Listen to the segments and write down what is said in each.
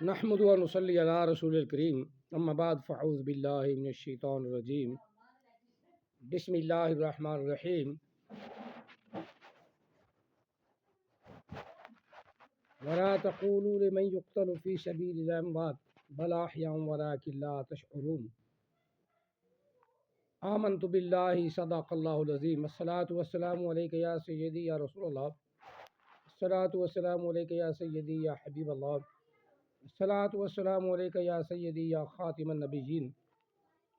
نحمد و نصلی علی رسول الکریم اما بعد فاعوذ باللہ من الشیطان الرجیم بسم اللہ الرحمن الرحیم ولا تقولوا لمن يقتل في سبيل الله اموات بل احياء ولكن لا تشعرون آمنت باللہ صدق اللہ العظیم الصلاۃ والسلام علیک یا سیدی یا رسول اللہ الصلاۃ والسلام علیک یا سیدی یا حبیب اللہ الصلاۃ والسلام علیک یا سیدی یا خاتم النبیین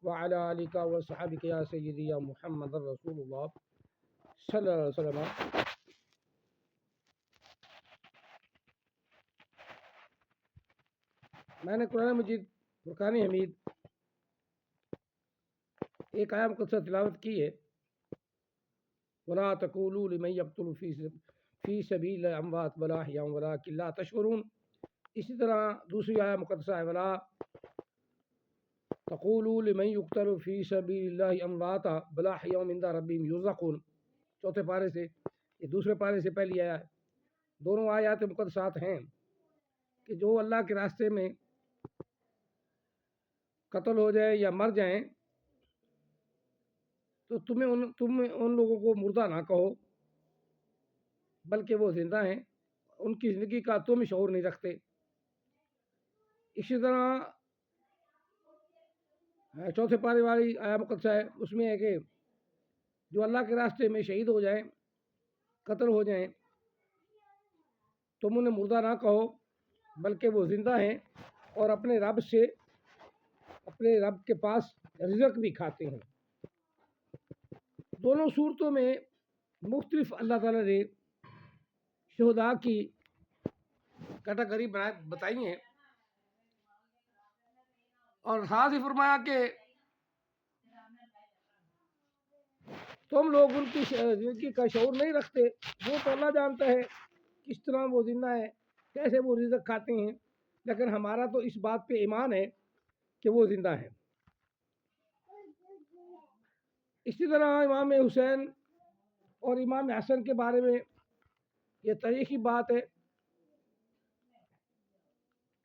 وعلی آلک و صحابک یا سیدی یا محمد رسول اللہ صلی اللہ علیہ وسلم۔ میں نے قرآن مجید فرقان حمید ایک آیت مقدسہ تلاوت کی ہے، وَلَا تَقُولُوا لِمَن يَقْتُلُ فِي سَبِيلِ اللَّهِ أَمْوَاتٌ بَلْ أَحْيَاءٌ وَلَٰكِن لَّا تَشْعُرُونَ۔ اسی طرح دوسری آیت مقدسہ ہے، وَلَا تَقُولُوا لِمَن يُقْتَلُ فِي سَبِيلِ اللَّهِ أَمْوَاتٌ بَلْ أَحْيَاءٌ عِندَ رَبِّهِمْ يُرْزَقُونَ۔ چوتھے پارے سے، یہ دوسرے پارے سے پہلی آیت، دونوں آیات مقدسات ہیں کہ جو اللہ کے راستے میں قتل ہو جائے یا مر جائیں تو تم ان لوگوں کو مردہ نہ کہو، بلکہ وہ زندہ ہیں، ان کی زندگی کا تم شعور نہیں رکھتے۔ اسی طرح چوتھے پارے والی آیت مقدسہ ہے، اس میں ہے کہ جو اللہ کے راستے میں شہید ہو جائیں، قتل ہو جائیں، تم انہیں مردہ نہ کہو بلکہ وہ زندہ ہیں اور اپنے رب کے پاس رزق بھی کھاتے ہیں۔ دونوں صورتوں میں مختلف اللہ تعالیٰ نے شہداء کی کیٹیگری بتائی ہیں، اور ساتھ ہی فرمایا کہ تم لوگ ان کی زندگی کا شعور نہیں رکھتے، وہ تو اللہ جانتا ہے کس طرح وہ زندہ ہے، کیسے وہ رزق کھاتے ہیں، لیکن ہمارا تو اس بات پہ ایمان ہے کہ وہ زندہ ہے۔ اسی طرح امام حسین اور امام حسن کے بارے میں یہ تاریخی بات ہے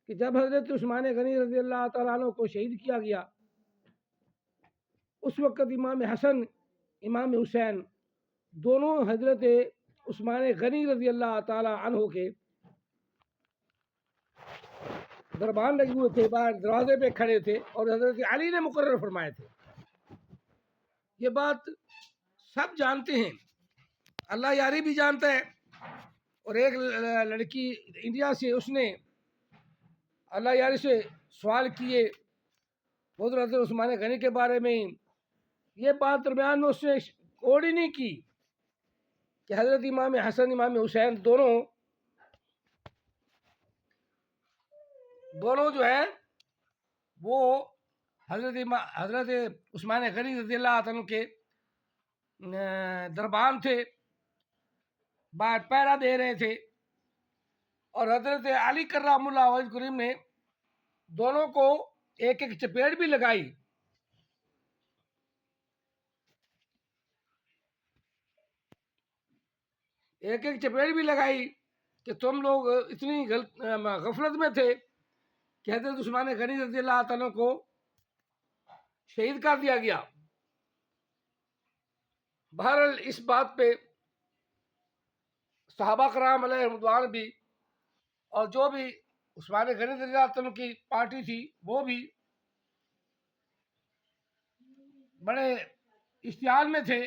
کہ جب حضرت عثمان غنی رضی اللہ تعالیٰ عنہ کو شہید کیا گیا، اس وقت امام حسن امام حسین دونوں حضرت عثمان غنی رضی اللہ تعالیٰ عنہ کے دربان لگے ہوئے تھے، باہر دروازے پہ کھڑے تھے اور حضرت علی نے مقرر فرمائے تھے۔ یہ بات سب جانتے ہیں، اللہ یاری بھی جانتا ہے، اور ایک لڑکی انڈیا سے، اس نے اللہ یاری سے سوال کیے حضرت عثمان غنی کے بارے میں، یہ بات درمیان میں اس نے کوڑ ہی نہیں کی کہ حضرت امام حسن امام حسین دونوں جو ہیں وہ حضرت عثمان غنی رضی اللہ عنہ کے دربان تھے، باہر پہرا دے رہے تھے، اور حضرت علی کرام اللہ وجہ کریم نے دونوں کو ایک ایک چپیڑ بھی لگائی۔ ایک ایک چپیڑ بھی لگائی کہ تم لوگ اتنی غفلت میں تھے کہ حضرت عثمان غنی رضی اللہ عنہ کو شہید کر دیا گیا۔ بہرحال اس بات پہ صحابہ کرام علیہ رضوان بھی، اور جو بھی عثمان غنی رضی اللہ عنہ کی پارٹی تھی، وہ بھی بڑے اشتعال میں تھے،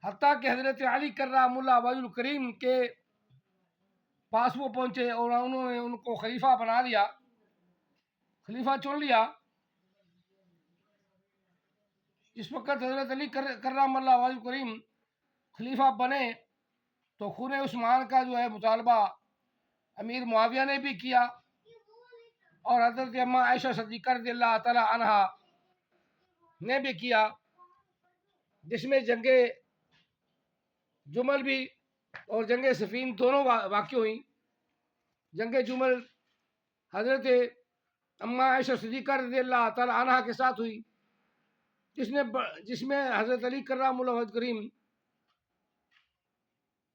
حتیٰ کہ حضرت علی کرام اللہ وجہ کریم کے پاس وہ پہنچے اور انہوں نے ان کو خلیفہ بنا لیا، خلیفہ چن لیا۔ اس وقت حضرت علی کرام اللہ وجہ کریم خلیفہ بنے تو خون عثمان کا جو ہے مطالبہ امیر معاویہ نے بھی کیا، اور حضرت اماں عائشہ صدیقہ رضی اللہ تعالی عنہ نے بھی کیا، جس میں جنگ جمل بھی اور جنگ صفین دونوں واقع ہوئیں۔ جنگ جمل حضرت اماں عائشہ صدیقہ رضی اللہ تعالی عنہ کے ساتھ ہوئی، جس میں حضرت علی کرام اللہ وجہ کریم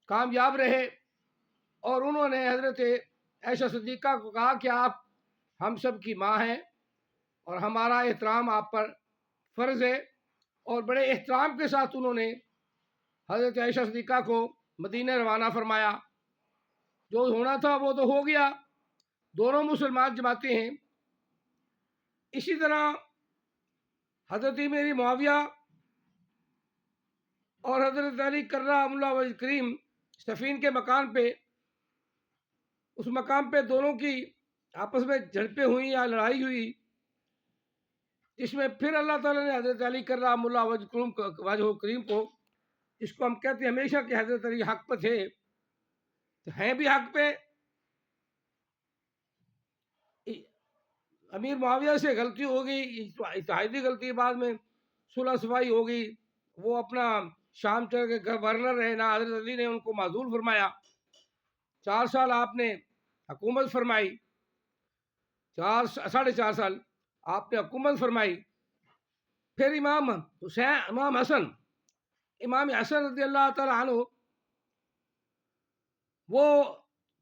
کامیاب رہے، اور انہوں نے حضرت عائشہ صدیقہ کو کہا کہ آپ ہم سب کی ماں ہیں اور ہمارا احترام آپ پر فرض ہے، اور بڑے احترام کے ساتھ انہوں نے حضرت عائشہ صدیقہ کو مدینہ روانہ فرمایا۔ جو ہونا تھا وہ تو ہو گیا، دونوں مسلمان جماعتیں ہیں۔ اسی طرح حضرت میری معاویہ اور حضرت علی کرم اللہ وجہ کریم صفین کے مکان پہ، اس مقام پہ دونوں کی آپس میں جھڑپیں ہوئی یا لڑائی ہوئی، جس میں پھر اللہ تعالیٰ نے حضرت علی کرم اللہ وجہ کریم کو، جس کو ہم کہتے ہیں ہمیشہ کہ حضرت علی حق پہ تھے، تو ہیں بھی حق پہ، امیر معاویہ سے غلطی ہو گئی، اتحادی غلطی، بعد میں صلح صفائی ہو گئی، وہ اپنا شام چل کے گورنر رہے نہ، حضرت علی نے ان کو معزول فرمایا، 4 سال آپ نے حکومت فرمائی، 4.5 سال آپ نے حکومت فرمائی۔ پھر امام حسن رضی اللہ تعالی عنہ وہ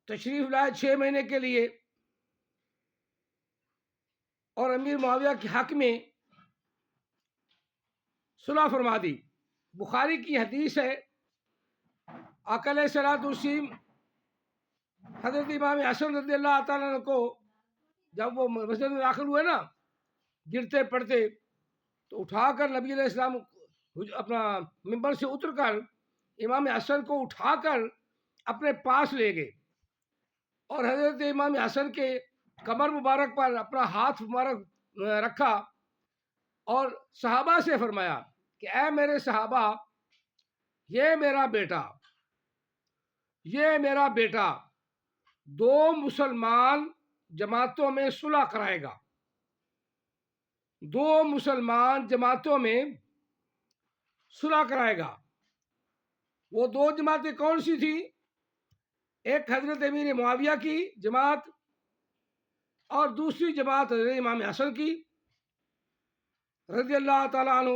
تشریف لائے 6 مہینے کے لیے، اور امیر معاویہ کے حق میں صلح فرما دی۔ بخاری کی حدیث ہے، آقا علیہ الصلوۃ والتسلیم حضرت امام حسن رضی اللہ تعالیٰ عنہ کو جب وہ مسجد میں داخل ہوئے نا، گرتے پڑتے، تو اٹھا کر نبی علیہ السلام اپنا ممبر سے اتر کر امام حسن کو اٹھا کر اپنے پاس لے گئے، اور حضرت امام حسن کے کمر مبارک پر اپنا ہاتھ مبارک رکھا، اور صحابہ سے فرمایا کہ اے میرے صحابہ، یہ میرا بیٹا 2 مسلمان جماعتوں میں صلح کرائے گا، 2 مسلمان جماعتوں میں صلح کرائے گا۔ وہ 2 جماعتیں کون سی تھی؟ ایک حضرت امیر معاویہ کی جماعت، اور دوسری جماعت حضرت امام حسن کی رضی اللہ تعالیٰ عنہ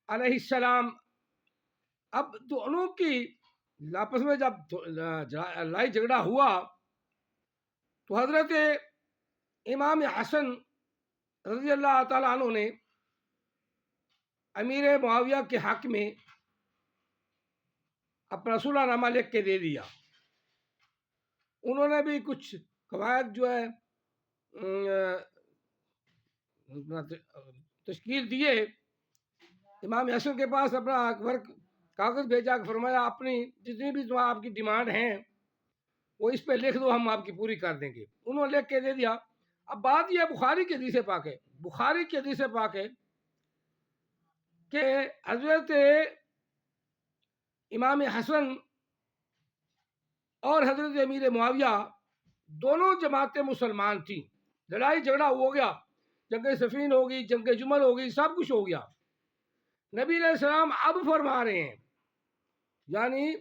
علیہ السلام۔ اب دونوں کی آپس میں جب لڑائی جھگڑا ہوا، تو حضرت امام حسن رضی اللہ تعالیٰ عنہ نے امیر معاویہ کے حق میں اپنا صلح نامہ لکھ کے دے دیا۔ انہوں نے بھی کچھ قواعد جو ہے تشکیل دیے، امام حسن کے پاس اپنا کاغذ بھیجا، فرمایا اپنی جتنی بھی جو آپ کی ڈیمانڈ ہیں وہ اس پہ لکھ دو، ہم آپ کی پوری کر دیں گے۔ انہوں نے لکھ کے دے دیا۔ اب بات یہ بخاری کی حدیث پاک ہے کہ حضرت امام حسن اور حضرت امیر معاویہ دونوں جماعتیں مسلمان تھیں، لڑائی جھگڑا ہو گیا، جنگ صفین ہو گئی، جنگ جمل ہو گئی، سب کچھ ہو گیا۔ نبی علیہ السلام اب فرما رہے ہیں، یعنی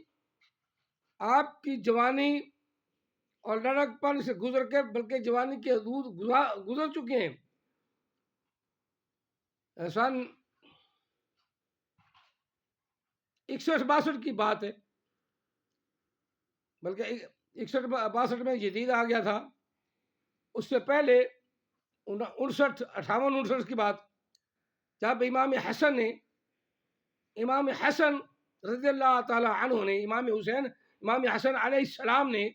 آپ کی جوانی اور لڑک پن سے گزر کے، بلکہ جوانی کے حدود گزر چکے ہیں۔ سن 61-62 کی بات ہے، بلکہ 61-62 میں جدید آ گیا تھا، اس سے پہلے 58-59 کی بات، جب امام حسن رضی اللہ تعالی عنہ نے، امام حسن علیہ السلام نے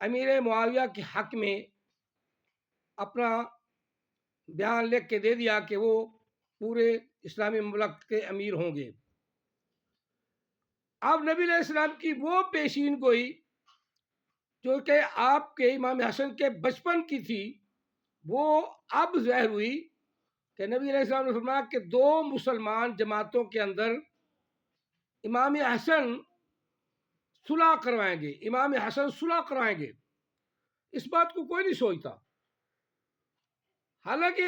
امیر معاویہ کے حق میں اپنا بیان لکھ کے دے دیا کہ وہ پورے اسلامی مملکت کے امیر ہوں گے۔ اب نبی علیہ السلام کی وہ پیشین گوئی جو کہ آپ کے امام حسن کے بچپن کی تھی، وہ اب ظاہر ہوئی کہ نبی علیہ السلام نے فرمایا کہ 2 مسلمان جماعتوں کے اندر امام حسن صلح کروائیں گے۔ اس بات کو کوئی نہیں سوچتا، حالانکہ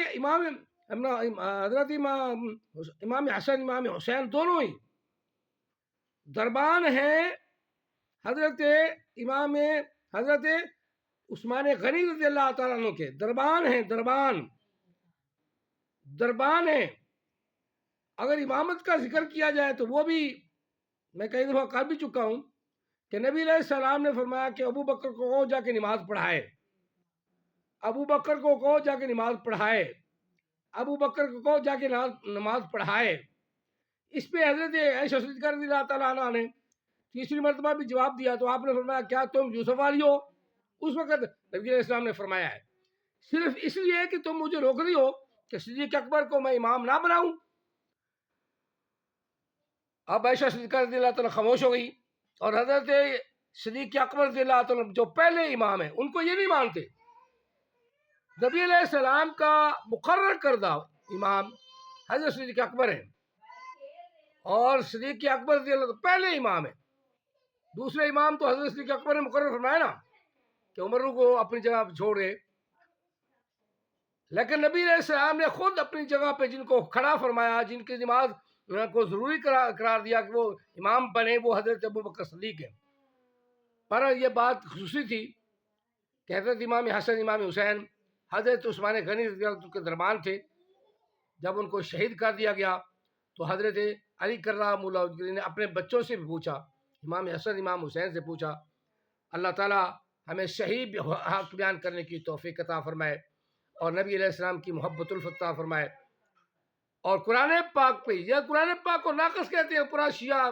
حضرت امام حسن امام حسین دونوں ہی دربان ہیں حضرت عثمان غنی رضی اللہ تعالیٰ عنہ کے، دربان ہیں۔ اگر امامت کا ذکر کیا جائے تو وہ بھی میں کئی دفعہ کر بھی چکا ہوں کہ نبی علیہ السلام نے فرمایا کہ ابو بکر کو کہو جا کے نماز پڑھائے، ابو بکر کو کہو جا کے نماز پڑھائے، ابو بکر کو کہو جا کے نماز پڑھائے۔ اس پہ حضرت عائشہ صدیقہ رضی اللہ تعالیٰ عنہ نے تیسری مرتبہ بھی جواب دیا تو آپ نے فرمایا کیا تم یوسف والی ہو؟ اس وقت نبی علیہ السلام نے فرمایا ہے صرف اس لیے کہ تم مجھے روک رہی ہو کہ صدیق اکبر کو میں امام نہ بناؤں۔ اب عائشہ صدیقہ رضی اللہ تعالیٰ خاموش ہو گئی، اور حضرت صدیق اکبر رضی اللہ تعالیٰ جو پہلے امام ہیں ان کو یہ نہیں مانتے۔ نبی علیہ السلام کا مقرر کردہ امام حضرت صدیق اکبر ہیں، اور صدیق اکبر رضی اللہ پہلے امام ہیں، دوسرے امام تو حضرت صدیق اکبر نے مقرر فرمایا نا کہ عمر کو اپنی جگہ پہ چھوڑے، لیکن نبی علیہ السلام نے خود اپنی جگہ پہ جن کو کھڑا فرمایا، جن کی نماز کو ضروری قرار دیا کہ وہ امام بنے، وہ حضرت ابو بکر صدیق ہیں۔ پر یہ بات خصوصی تھی کہ حضرت امام حسن امام حسین حضرت عثمان غنی رضی اللہ عنہ کے دربان تھے، جب ان کو شہید کر دیا گیا تو حضرت علی کرام اللہ وجہ نے اپنے بچوں سے بھی پوچھا، امام حسن امام حسین سے پوچھا، اللہ تعالیٰ ہمیں صحیح حق بیان کرنے کی توفیق عطا فرمائے اور نبی علیہ السلام کی محبت الفت عطا فرمائے۔ اور قرآن پاک پہ، یہ قرآن پاک کو ناقص کہتے ہیں پورا شیعہ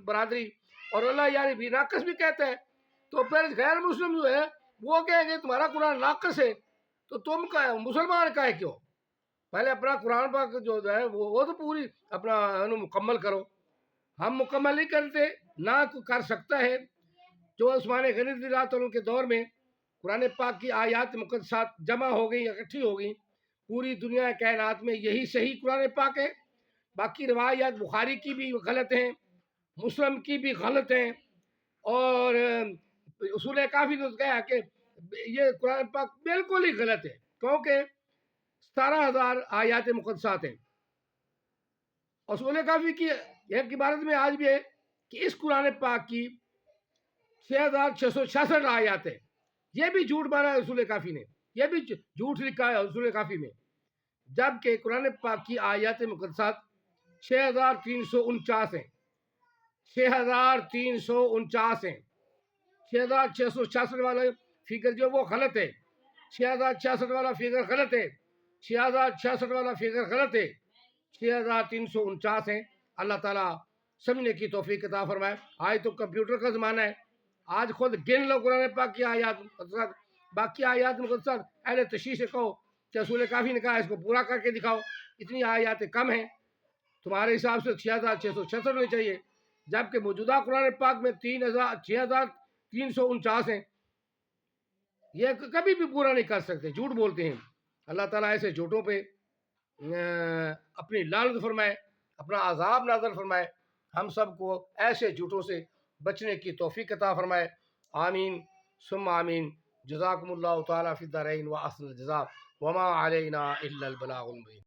برادری، اور اللہ یاری بھی ناقص بھی کہتے ہیں، تو پھر غیر مسلم جو ہے وہ کہیں گے تمہارا قرآن ناقص ہے تو تم مسلمان کا ہے کیوں؟ پہلے اپنا قرآن پاک جو ہے وہ تو پوری اپنا مکمل کرو۔ ہم مکمل نہیں کرتے، نہ کر سکتا ہے۔ جو عثمان غنی رضی اللہ عنہ کے دور میں قرآن پاک کی آیات مقدسات جمع ہو گئی، اکٹھی ہو گئی، پوری دنیا کائنات میں یہی صحیح قرآن پاک ہے، باقی روایات بخاری کی بھی غلط ہیں، مسلم کی بھی غلط ہیں، اور اصول کافی نے کہا کہ یہ قرآن پاک بالکل ہی غلط ہے، کیونکہ 17,000 آیات مقدسات ہیں۔ اصول کافی کی ایک عبارت میں آج بھی ہے کہ اس قرآن پاک کی 6,666 آیات ہیں، یہ بھی جھوٹ مانا ہے اصول کافی نے، یہ بھی جھوٹ لکھا ہے اصول کافی میں، جبکہ قرآن پاک کی آیات مقدسات 6,349 ہیں، 6,349 ہیں۔ 6,666 والا فگر جو وہ غلط ہے، 6,066 والا فگر غلط ہے، 6,066 والا فگر غلط ہے، 6,349 ہیں۔ اللہ تعالیٰ سمجھنے کی توفیق عطا فرمائے۔ آج تو کمپیوٹر کا زمانہ ہے، آج خود گن لو قرآن پاک کی آیات مقدسات، باقی آیات مقدسات اہل تشریح سے کہو کہ اصول کافی نے کہا اس کو پورا کر کے دکھاؤ، اتنی آیات کم ہیں، تمہارے حساب سے 6,666 ہونے چاہیے، جبکہ موجودہ قرآن پاک میں 6,349 ہیں۔ یہ کبھی بھی پورا نہیں کر سکتے، جھوٹ بولتے ہیں۔ اللہ تعالیٰ ایسے جھوٹوں پہ اپنی لعنت فرمائے، اپنا عذاب نازل فرمائے، ہم سب کو ایسے جھوٹوں سے بچنے کی توفیق عطا فرمائے۔ آمین ثم آمین۔ جزاکم اللہ تعالیٰ فی الدارین و احسن الجزاء وما علینا الا البلاغ المبین۔